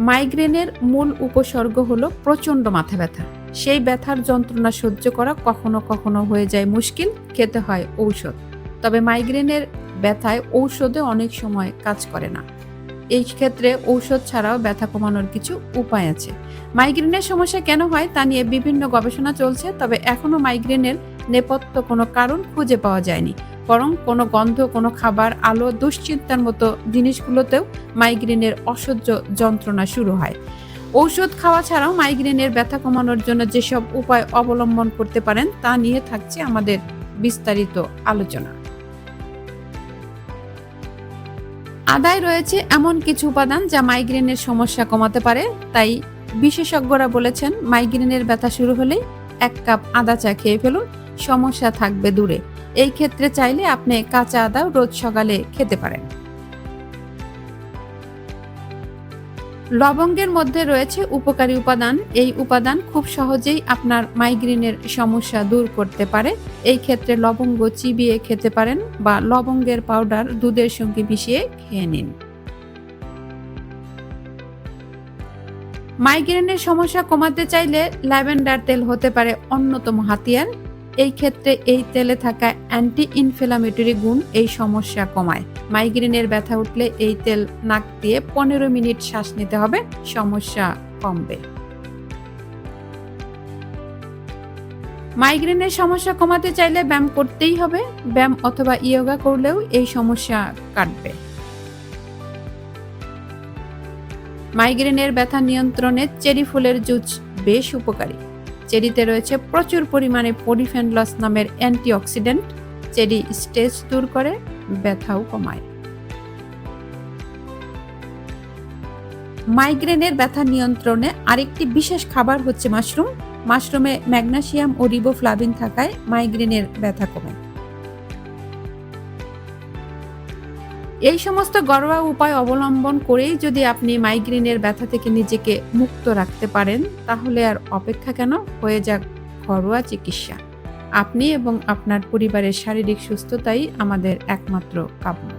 মাইগ্রেনের মূল উপসর্গ হলো প্রচণ্ড মাথা ব্যথা। সেই ব্যথার যন্ত্রণা সহ্য করা কখনো কখনো হয়ে যায় মুশকিল, খেতে হয় ঔষধ। তবে মাইগ্রেনের ব্যথায় ঔষধে অনেক সময় কাজ করে না। এই ক্ষেত্রে ঔষধ ছাড়াও ব্যথা কমানোর কিছু উপায় আছে। মাইগ্রেনের সমস্যা কেন হয় তা নিয়ে বিভিন্ন গবেষণা চলছে, তবে এখনো মাইগ্রেনের নেপথ্য কোনো কারণ খুঁজে পাওয়া যায়নি। বরং কোনো গন্ধ, কোনো খাবার, আলো, দুশ্চিন্তার মতো জিনিসগুলোতেও মাইগ্রেনের অসহ্য যন্ত্রণা শুরু হয়। ঔষধ খাওয়া ছাড়াও মাইগ্রেনের ব্যথা কমানোর জন্য যেসব উপায় অবলম্বন করতে পারেন তা নিয়ে থাকছে আমাদের বিস্তারিত আলোচনা। আদায় রয়েছে এমন কিছু উপাদান যা মাইগ্রেনের সমস্যা কমাতে পারে। তাই বিশেষজ্ঞরা বলেছেন, মাইগ্রেনের ব্যথা শুরু হলেই 1 কাপ আদা চা খেয়ে ফেলুন, সমস্যা থাকবে দূরে। এই ক্ষেত্রে চাইলে আপনি কাঁচা আদাও রোজ সকালে খেতে পারেন। লবঙ্গের মধ্যে রয়েছে উপকারী উপাদান। এই উপাদান খুব সহজেই আপনার মাইগ্রেনের সমস্যা দূর করতে পারে। এই ক্ষেত্রে লবঙ্গ চিবিয়ে খেতে পারেন বা লবঙ্গের পাউডার দুধের সঙ্গে মিশিয়ে খেয়ে নিন। মাইগ্রেনের সমস্যা কমাতে চাইলে ল্যাভেন্ডার তেল হতে পারে অন্যতম হাতিয়ার। এই ক্ষেত্রে এই তেলে থাকা অ্যান্টি ইনফ্ল্যামেটরি গুণ এই সমস্যা কমায়। মাইগ্রেনের ব্যথা উঠলে এই তেল নাক দিয়ে 15 মিনিট শ্বাস নিতে হবে, সমস্যা কমবে। মাইগ্রেনের সমস্যা কমাতে চাইলে ব্যায়াম করতেই হবে। ব্যায়াম অথবা ইয়োগা করলেও এই সমস্যা কাটবে। মাইগ্রেনের ব্যথা নিয়ন্ত্রণে চেরি ফুলের জুস বেশ উপকারী। চেরিতে রয়েছে প্রচুর পরিমাণে পলিফেনলস নামের অ্যান্টিঅক্সিডেন্ট। চেরি স্ট্রেস দূর করে, ব্যথাও কমায়। মাইগ্রেনের ব্যথা নিয়ন্ত্রণে আরেকটি বিশেষ খাবার হচ্ছে মাশরুম। মাশরুমে ম্যাগনেসিয়াম ও রিবোফ্লাভিন থাকায় মাইগ্রেনের ব্যথা কমে। এই সমস্ত ঘরোয়া উপায় অবলম্বন করেই যদি আপনি মাইগ্রেনের ব্যথা থেকে নিজেকে মুক্ত রাখতে পারেন, তাহলে আর অপেক্ষা কেন, হয়ে যাক ঘরোয়া চিকিৎসা। আপনি এবং আপনার পরিবারের শারীরিক সুস্থতাই আমাদের একমাত্র কাম্য।